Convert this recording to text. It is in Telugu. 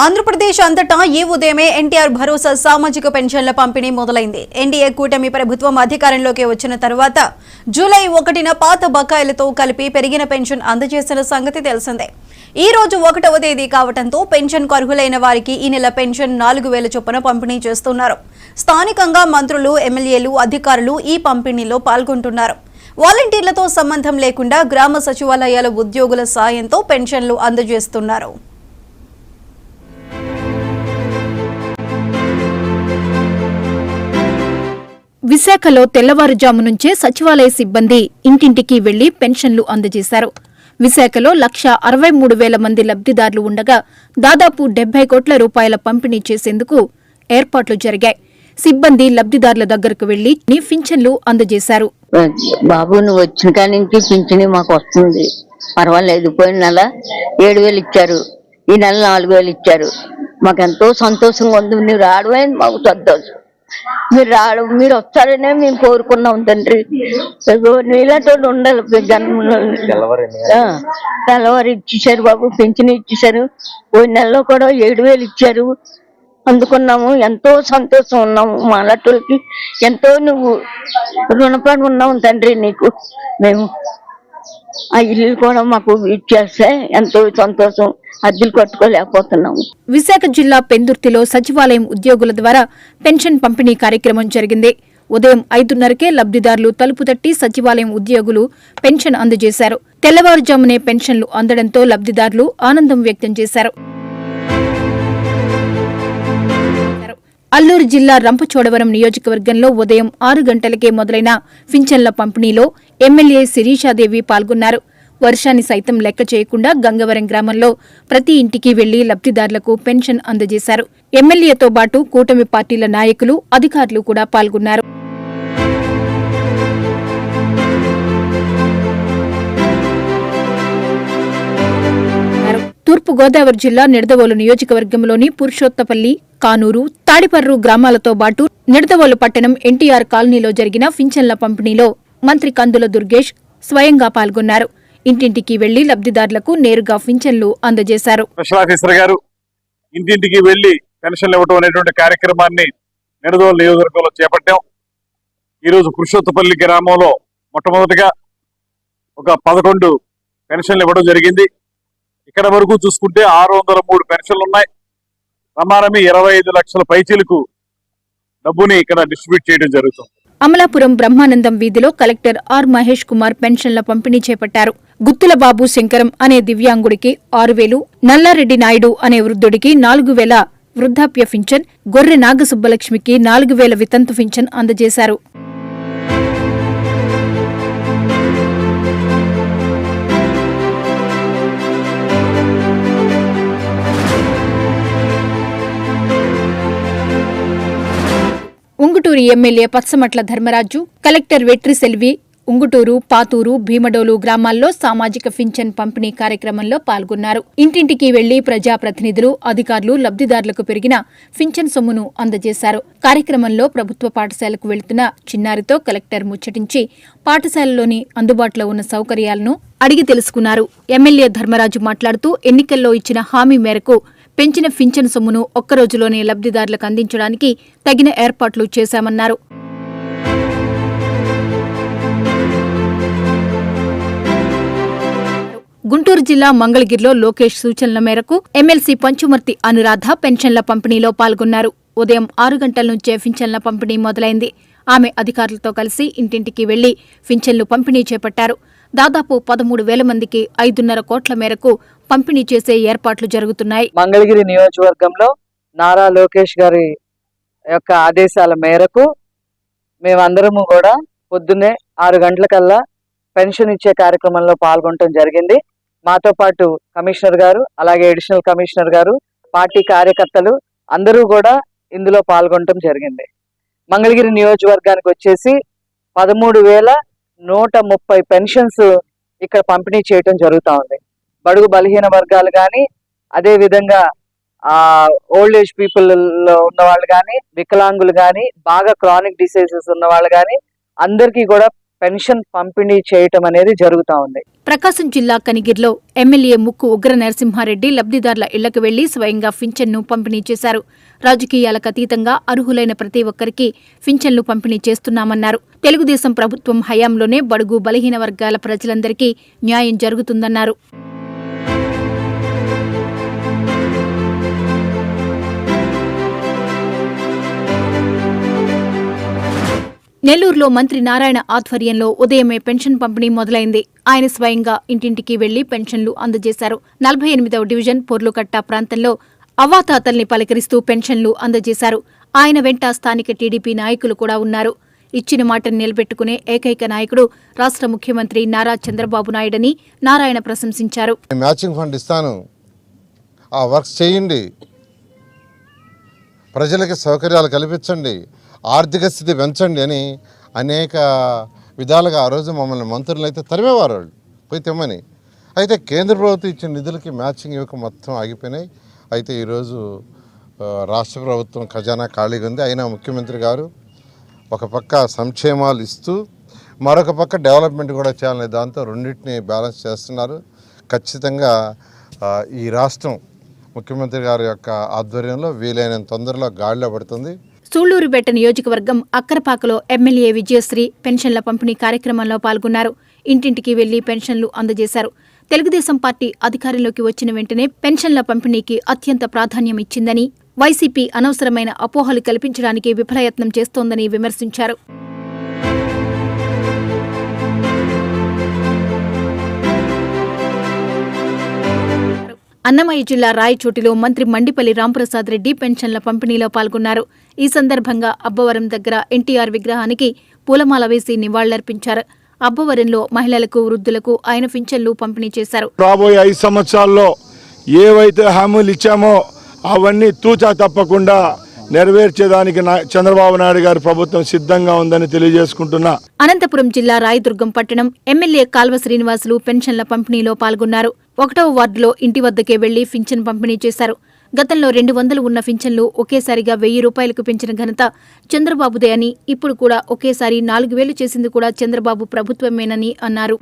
ఆంధ్రప్రదేశ్ అంతటా ఈ ఉదయమే ఎన్టీఆర్ భరోసా సామాజిక పెన్షన్ల పంపిణీ మొదలైంది. ఎన్డీఏ కూటమి ప్రభుత్వం అధికారంలోకి వచ్చిన తర్వాత జూలై 1న పాత బకాయిలతో కలిపి పెరిగిన పెన్షన్ అందజేసిన సంగతి తెలిసిందే. ఈ రోజు 1వ తేదీ కావడంతో పెన్షన్ అర్హులైన వారికి ఈ నెల పెన్షన్ 4000 చొప్పున పంపిణీ చేస్తున్నారు. స్థానికంగా మంత్రులు, ఎమ్మెల్యేలు, అధికారులు ఈ పంపిణీలో పాల్గొంటున్నారు. వాలంటీర్లతో సంబంధం లేకుండా గ్రామ సచివాలయాల ఉద్యోగుల సాయంతో పెన్షన్లు అందజేస్తున్నారు. విశాఖలో తెల్లవారుజాము నుంచే సచివాలయ సిబ్బంది ఇంటింటికి వెళ్లి పెన్షన్లు అందజేశారు. విశాఖలో 1,63,000 మంది లబ్దిదారులు ఉండగా దాదాపు 70 కోట్ల రూపాయల పంపిణీ చేసేందుకు ఏర్పాట్లు జరిగాయి. సిబ్బంది లబ్దిదారుల దగ్గరకు వెళ్లి పింఛన్లు అందజేశారు. బాబు నువ్వు వచ్చిన కాడి నుంచి పింఛని మాకు వస్తుంది, పర్వాలేదు. పోయిన నెల 7,000 ఇచ్చారు, ఈ నెల 4,000 ఇచ్చారు. మాకెంతో సంతోషంగా ఉంది. నువ్వు రావడమే మాకు సంతోషం. మీరు వస్తారనే మేము కోరుకున్నాం తండ్రి. ఇలాంటి ఉండాలి జన్మలో. తెల్లవారు ఇచ్చేసారు బాబు, పింఛను ఇచ్చేసారు. పోయిన నెలలో కూడా 7,000 ఇచ్చారు, అందుకున్నాము. ఎంతో సంతోషం ఉన్నాము. మా అలాంటి ఎంతో నువ్వు రుణపడి ఉన్నాము తండ్రి నీకు. మేము ఆ ఇల్లు కూడా మాకు ఇచ్చేస్తే ఎంతో సంతోషం. అద్దెలు కట్టుకోలేకపోతున్నాము. విశాఖ జిల్లా పెందుర్తిలో సచివాలయం ఉద్యోగుల ద్వారా పెన్షన్ పంపిణీ కార్యక్రమం జరిగింది. ఉదయం 5:30కే లబ్దిదారులు తలుపు తట్టి సచివాలయం ఉద్యోగులు పెన్షన్ అందజేశారు. తెల్లవారుజామునే పెన్షన్లు అందడంతో లబ్దిదారులు ఆనందం వ్యక్తం చేశారు. అల్లూరు జిల్లా రంపచోడవరం నియోజకవర్గంలో ఉదయం 6 గంటలకే మొదలైన పింఛన్ల పంపిణీలో ఎమ్మెల్యే శిరీషాదేవి పాల్గొన్నారు. వర్షాన్ని సైతం లెక్క చేయకుండా గంగవరం గ్రామంలో ప్రతి ఇంటికి వెళ్లి లబ్దిదారులకు పెన్షన్ అందజేశారు. ఎమ్మెల్యేతో పాటు కూటమి పార్టీల నాయకులు, అధికారులు కూడా పాల్గొన్నారు. తూర్పుగోదావరి జిల్లా నిడదవోలు నియోజకవర్గంలోని పురుషోత్తపల్లి, కానూరు, తాడిపర్రు గ్రామాలతో పాటు నిడదవోలు పట్టణం ఎన్టీఆర్ కాలనీలో జరిగిన పింఛన్ల పంపిణీలో మంత్రి కందుల దుర్గేష్ స్వయంగా పాల్గొన్నారు. ఇంటింటికి వెళ్లి లబ్దిదారులకు నేరుగా పింఛన్లు అందజేశారు. స్పెషల్ ఆఫీసర్ గారు ఇంటింటికి వెళ్లి పెన్షన్లు ఇవ్వడం అనేటువంటి కార్యక్రమాన్ని నిడదవోలు నియోజకవర్గంలో చేపట్టాం. ఈరోజు పురుషోత్తపల్లి గ్రామంలో మొట్టమొదటిగా ఒక 11 పెన్షన్లు ఇవ్వడం జరిగింది. ఇక్కడ వరకు చూసుకుంటే 603 పెన్షన్లు ఉన్నాయి. ప్రమాణమే 25 లక్షల పైచీలకు డబ్బుని ఇక్కడ డిస్ట్రిబ్యూట్ చేయడం జరుగుతుంది. అమలాపురం బ్రహ్మానందం వీధిలో కలెక్టర్ ఆర్ మహేష్ కుమార్ పెన్షన్ల పంపిణీ చేపట్టారు. గుత్తుల బాబు శంకరం అనే దివ్యాంగుడికి 6,000, నల్లారెడ్డి నాయుడు అనే వృద్ధుడికి 4,000 వృద్ధాప్య పింఛన్, గొర్రె నాగసుబ్బలక్ష్మికి 4,000 వితంతు పింఛన్ అందజేశారు. ఉంగుటూరు ఎమ్మెల్యే పచ్చమట్ల ధర్మరాజు, కలెక్టర్ వెట్రి సెల్వి ఉంగుటూరు, పాతూరు, భీమడోలు గ్రామాల్లో సామాజిక పింఛన్ పంపిణీ కార్యక్రమంలో పాల్గొన్నారు. ఇంటింటికి వెళ్లి ప్రజాప్రతినిధులు, అధికారులు లబ్దిదారులకు పెరిగిన పింఛన్ సొమ్మును అందజేశారు. కార్యక్రమంలో ప్రభుత్వ పాఠశాలకు వెళుతున్న చిన్నారితో కలెక్టర్ ముచ్చటించి పాఠశాలలోని అందుబాటులో ఉన్న సౌకర్యాలను అడిగి తెలుసుకున్నారు. ఎమ్మెల్యే ధర్మరాజు మాట్లాడుతూ ఎన్నికల్లో ఇచ్చిన హామీ మేరకు పెంచిన పింఛన్ సొమ్మును ఒక్కరోజులోనే లబ్దిదారులకు అందించడానికి తగిన ఏర్పాట్లు చేశామన్నారు. గుంటూరు జిల్లా మంగళగిరిలో లోకేష్ సూచనల మేరకు ఎమ్మెల్సీ పంచుమర్తి అనురాధ పెన్షన్ల పంపిణీలో పాల్గొన్నారు. ఉదయం 6 గంటల నుంచే పింఛన్ల పంపిణీ మొదలైంది. ఆమె అధికారులతో కలిసి ఇంటింటికి వెళ్లి పింఛన్లు పంపిణీ చేపట్టారు. దాదాపు 13,000 మందికి 5.5 కోట్ల మేరకు పంపిణీ చేసే ఏర్పాట్లు జరుగుతున్నాయి. మంగళగిరి నియోజకవర్గంలో నారా లోకేష్ గారి యొక్క ఆదేశాల మేరకు మేమందరము కూడా పొద్దున్నే 6 గంటలకల్లా పెన్షన్ ఇచ్చే కార్యక్రమంలో పాల్గొనడం జరిగింది. మాతో పాటు కమిషనర్ గారు, అలాగే అడిషనల్ కమిషనర్ గారు, పార్టీ కార్యకర్తలు అందరూ కూడా ఇందులో పాల్గొనడం జరిగింది. మంగళగిరి నియోజకవర్గానికి వచ్చేసి 13,130 పెన్షన్స్ ఇక్కడ పంపిణీ చేయటం జరుగుతూ ఉంది. బడుగు బలహీన వర్గాలు కానీ, అదే విధంగా ఓల్డ్ ఏజ్ పీపుల్ ఉన్న వాళ్ళు కానీ, వికలాంగులు కానీ, బాగా క్రానిక్ డిసీజెస్ ఉన్న వాళ్ళు కానీ అందరికీ కూడా పెన్షన్ పంపిణీ చేయటం అనేది జరుగుతూ ఉంది. ప్రకాశం జిల్లా కనిగిరిలో ఎమ్మెల్యే ముక్కు ఉగ్ర నరసింహారెడ్డి లబ్ధిదారుల ఇళ్లకు వెళ్లి స్వయంగా పింఛన్ను పంపిణీ చేశారు. రాజకీయాలకు అతీతంగా అర్హులైన ప్రతి ఒక్కరికి పింఛన్లు పంపిణీ చేస్తున్నామన్నారు. తెలుగుదేశం ప్రభుత్వం హయాంలోనే బడుగు బలహీన వర్గాల ప్రజలందరికీ న్యాయం జరుగుతుందన్నారు. నెల్లూరులో మంత్రి నారాయణ ఆధ్వర్యంలో ఉదయమే పెన్షన్ పంపిణీ మొదలైంది. ఆయన స్వయంగా ఇంటింటికి వెళ్లి పెన్షన్లు అందజేశారు. 48వ డివిజన్ పొర్లుకట్ట ప్రాంతంలో అవ్వాతాతల్ని పలకరిస్తూ పెన్షన్లు అందజేశారు. ఆయన వెంట స్థానిక టీడీపీ నాయకులు కూడా ఉన్నారు. ఇచ్చిన మాటను నిలబెట్టుకునే ఏకైక నాయకుడు రాష్ట్ర ముఖ్యమంత్రి నారా చంద్రబాబు నాయుడని నారాయణ ప్రశంసించారు. మ్యాచింగ్ ఫండ్ ఇస్తాను, ఆ వర్క్స్ చేయండి, ప్రజలకి సౌకర్యాలు కల్పించండి, ఆర్థిక స్థితి పెంచండి అని అనేక విధాలుగా ఆ రోజు మమ్మల్ని మంత్రులు అయితే తరిమేవారు, వాళ్ళు పోయి తెమ్మని. అయితే కేంద్ర ప్రభుత్వం ఇచ్చిన నిధులకి మ్యాచింగ్ ఇవ్వక మొత్తం ఆగిపోయినాయి. అయితే ఈరోజు రాష్ట్ర ప్రభుత్వం ఖజానా ఖాళీగా ఉంది. అయినా ముఖ్యమంత్రి గారు ఒక పక్క సంక్షేమాలు ఇస్తూ మరొక పక్క డెవలప్మెంట్ కూడా చేయాలనే దాంతో రెండింటిని బ్యాలెన్స్ చేస్తున్నారు. ఖచ్చితంగా ఈ రాష్ట్రం ముఖ్యమంత్రి గారి యొక్క ఆధ్వర్యంలో వీలైనంత తొందరలో గాడిలో పడుతుంది. సూళ్లూరుపేట నియోజకవర్గం అక్కరపాకలో ఎమ్మెల్యే విజయశ్రీ పెన్షన్ల పంపిణీ కార్యక్రమంలో పాల్గొన్నారు. ఇంటింటికి వెళ్లి పెన్షన్లు అందజేశారు. తెలుగుదేశం పార్టీ అధికారంలోకి వచ్చిన వెంటనే పెన్షన్ల పంపిణీకి అత్యంత ప్రాధాన్యం ఇచ్చిందని, వైసీపీ అనవసరమైన అపోహలు కల్పించడానికి విఫలయత్నం చేస్తోందని విమర్శించారు. అన్నమయ్య జిల్లా రాయచోటిలో మంత్రి మండిపల్లి రాంప్రసాద్ రెడ్డి పెన్షన్ల పంపిణీలో పాల్గొన్నారు. ఈ సందర్భంగా అబ్బవరం దగ్గర ఎన్టీఆర్ విగ్రహానికి పూలమాల వేసి నివాళులర్పించారు. అబ్బవరంలో మహిళలకు, వృద్ధులకు ఆయన పింఛన్లు పంపిణీ చేశారు. రాబోయే 5 సంవత్సరాల్లో ఏవైతే హామీలు ఇచ్చామో అవన్నీ తూచా తప్పకుండా నెరవేర్చేదానికి చంద్రబాబు నాయుడు గారి ప్రభుత్వం సిద్ధంగా ఉందని తెలియజేసుకుంటున్నా. అనంతపురం జిల్లా రాయదుర్గం పట్టణం ఎమ్మెల్యే కాల్వ శ్రీనివాసులు పెన్షన్ల పంపిణీలో పాల్గొన్నారు. 1వ వార్డులో ఇంటి వద్దకే వెళ్లి పింఛన్ పంపిణీ చేశారు. గతంలో 200 ఉన్న పింఛన్లు ఒకేసారిగా 1000 రూపాయలకు పెంచిన ఘనత చంద్రబాబుదే అని, ఇప్పుడు కూడా ఒకేసారి 4000 చేసింది కూడా చంద్రబాబు ప్రభుత్వమేనని అన్నారు.